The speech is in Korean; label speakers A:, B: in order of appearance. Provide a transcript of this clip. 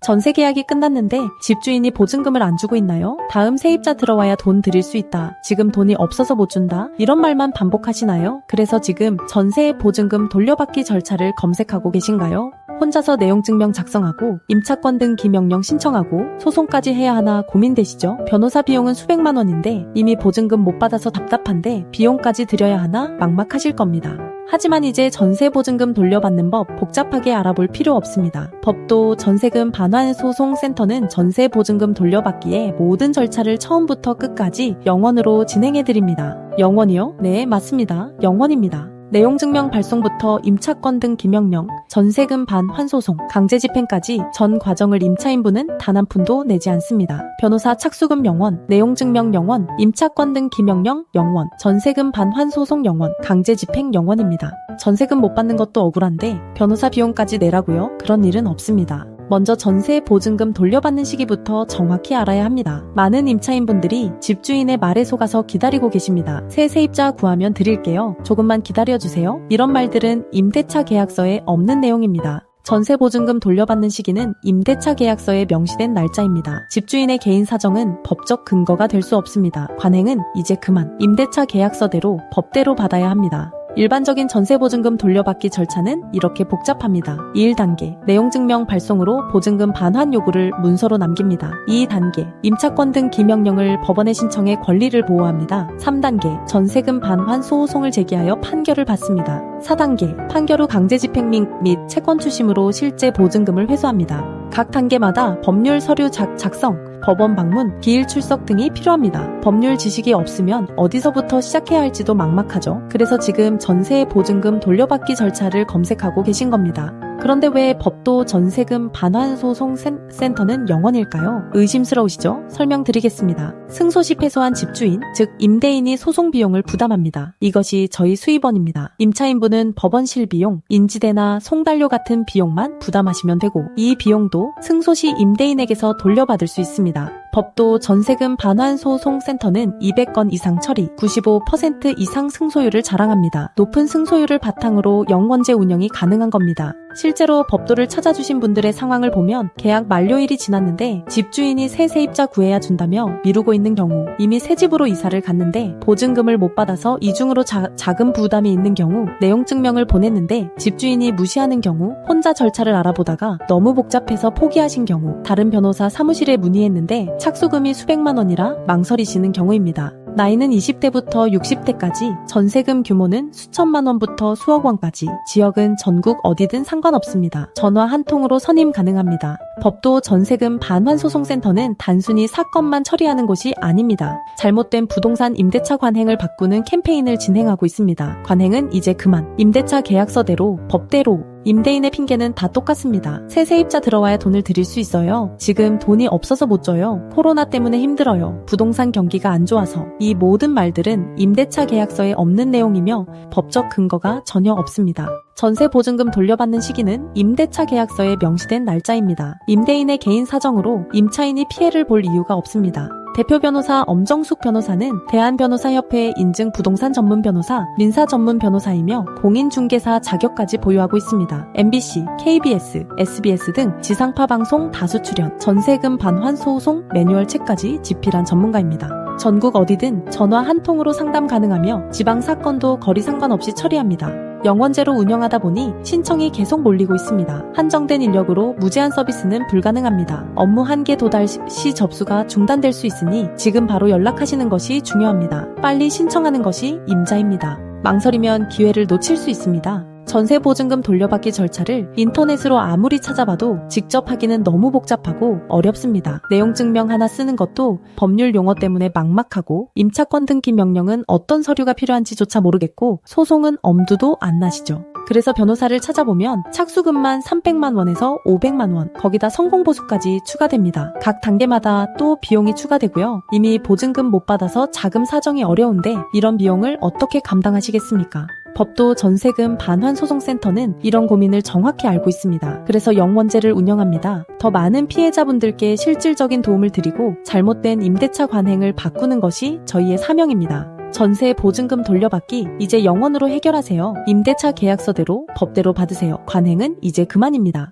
A: 전세 계약이 끝났는데 집주인이 보증금을 안 주고 있나요? 다음 세입자 들어와야 돈 드릴 수 있다. 지금 돈이 없어서 못 준다. 이런 말만 반복하시나요? 그래서 지금 전세 보증금 돌려받기 절차를 검색하고 계신가요? 혼자서 내용증명 작성하고 임차권 등 기명령 신청하고 소송까지 해야 하나 고민되시죠? 변호사 비용은 수백만 원인데 이미 보증금 못 받아서 답답한데 비용까지 들여야 하나 막막하실 겁니다. 하지만 이제 전세보증금 돌려받는 법 복잡하게 알아볼 필요 없습니다. 법도 전세금 반환소송센터는 전세보증금 돌려받기에 모든 절차를 처음부터 끝까지 영원으로 진행해드립니다. 영원이요? 네, 맞습니다. 영원입니다. 내용증명 발송부터 임차권 등 기명령, 전세금 반환소송, 강제집행까지 전 과정을 임차인분은 단 한 푼도 내지 않습니다. 변호사 착수금 0원, 내용증명 0원, 임차권 등 기명령 0원, 전세금 반환소송 0원, 강제집행 0원입니다. 전세금 못 받는 것도 억울한데 변호사 비용까지 내라고요? 그런 일은 없습니다. 먼저 전세 보증금 돌려받는 시기부터 정확히 알아야 합니다. 많은 임차인분들이 집주인의 말에 속아서 기다리고 계십니다. 새 세입자 구하면 드릴게요. 조금만 기다려주세요. 이런 말들은 임대차 계약서에 없는 내용입니다. 전세 보증금 돌려받는 시기는 임대차 계약서에 명시된 날짜입니다. 집주인의 개인 사정은 법적 근거가 될 수 없습니다. 관행은 이제 그만 임대차 계약서대로 법대로 받아야 합니다. 일반적인 전세보증금 돌려받기 절차는 이렇게 복잡합니다. 1단계, 내용증명 발송으로 보증금 반환 요구를 문서로 남깁니다. 2단계, 임차권 등 기명령을 법원에 신청해 권리를 보호합니다. 3단계, 전세금 반환 소송을 제기하여 판결을 받습니다. 4단계, 판결 후 강제집행 및 채권 추심으로 실제 보증금을 회수합니다. 각 단계마다 법률 서류 작성, 법원 방문, 기일 출석 등이 필요합니다. 법률 지식이 없으면 어디서부터 시작해야 할지도 막막하죠. 그래서 지금 전세 보증금 돌려받기 절차를 검색하고 계신 겁니다. 그런데 왜 법도 전세금 반환소송센터는 영원일까요? 의심스러우시죠? 설명드리겠습니다. 승소시 패소한 집주인, 즉 임대인이 소송 비용을 부담합니다. 이것이 저희 수입원입니다. 임차인분은 법원 실비용, 인지대나 송달료 같은 비용만 부담하시면 되고 이 비용도 승소시 임대인에게서 돌려받을 수 있습니다. 법도 전세금 반환소송센터는 200건 이상 처리, 95% 이상 승소율을 자랑합니다. 높은 승소율을 바탕으로 영원제 운영이 가능한 겁니다. 실제로 법도를 찾아주신 분들의 상황을 보면 계약 만료일이 지났는데 집주인이 새 세입자 구해야 준다며 미루고 있는 경우, 이미 새 집으로 이사를 갔는데 보증금을 못 받아서 이중으로 자금 부담이 있는 경우, 내용증명을 보냈는데 집주인이 무시하는 경우, 혼자 절차를 알아보다가 너무 복잡해서 포기하신 경우, 다른 변호사 사무실에 문의했는데 착수금이 수백만 원이라 망설이시는 경우입니다. 나이는 20대부터 60대까지, 전세금 규모는 수천만 원부터 수억 원까지, 지역은 전국 어디든 상관없습니다. 전화 한 통으로 선임 가능합니다. 법도 전세금 반환소송센터는 단순히 사건만 처리하는 곳이 아닙니다. 잘못된 부동산 임대차 관행을 바꾸는 캠페인을 진행하고 있습니다. 관행은 이제 그만, 임대차 계약서대로, 법대로, 임대인의 핑계는 다 똑같습니다. 새 세입자 들어와야 돈을 드릴 수 있어요. 지금 돈이 없어서 못 줘요. 코로나 때문에 힘들어요. 부동산 경기가 안 좋아서. 이 모든 말들은 임대차 계약서에 없는 내용이며 법적 근거가 전혀 없습니다. 전세 보증금 돌려받는 시기는 임대차 계약서에 명시된 날짜입니다. 임대인의 개인 사정으로 임차인이 피해를 볼 이유가 없습니다. 대표 변호사 엄정숙 변호사는 대한변호사협회 인증 부동산 전문 변호사, 민사 전문 변호사이며 공인중개사 자격까지 보유하고 있습니다. MBC, KBS, SBS 등 지상파 방송 다수 출연, 전세금 반환 소송 매뉴얼 책까지 집필한 전문가입니다. 전국 어디든 전화 한 통으로 상담 가능하며 지방 사건도 거리 상관없이 처리합니다. 영원제로 운영하다 보니 신청이 계속 몰리고 있습니다. 한정된 인력으로 무제한 서비스는 불가능합니다. 업무 한계 도달 시 접수가 중단될 수 있으니 지금 바로 연락하시는 것이 중요합니다. 빨리 신청하는 것이 임자입니다. 망설이면 기회를 놓칠 수 있습니다. 전세 보증금 돌려받기 절차를 인터넷으로 아무리 찾아봐도 직접 하기는 너무 복잡하고 어렵습니다. 내용증명 하나 쓰는 것도 법률 용어 때문에 막막하고, 임차권 등기 명령은 어떤 서류가 필요한지조차 모르겠고, 소송은 엄두도 안 나시죠. 그래서 변호사를 찾아보면 착수금만 300만 원에서 500만 원, 거기다 성공보수까지 추가됩니다. 각 단계마다 또 비용이 추가되고요. 이미 보증금 못 받아서 자금 사정이 어려운데 이런 비용을 어떻게 감당하시겠습니까? 법도 전세금 반환소송센터는 이런 고민을 정확히 알고 있습니다. 그래서 영원제를 운영합니다. 더 많은 피해자분들께 실질적인 도움을 드리고 잘못된 임대차 관행을 바꾸는 것이 저희의 사명입니다. 전세 보증금 돌려받기 이제 영원으로 해결하세요. 임대차 계약서대로 법대로 받으세요. 관행은 이제 그만입니다.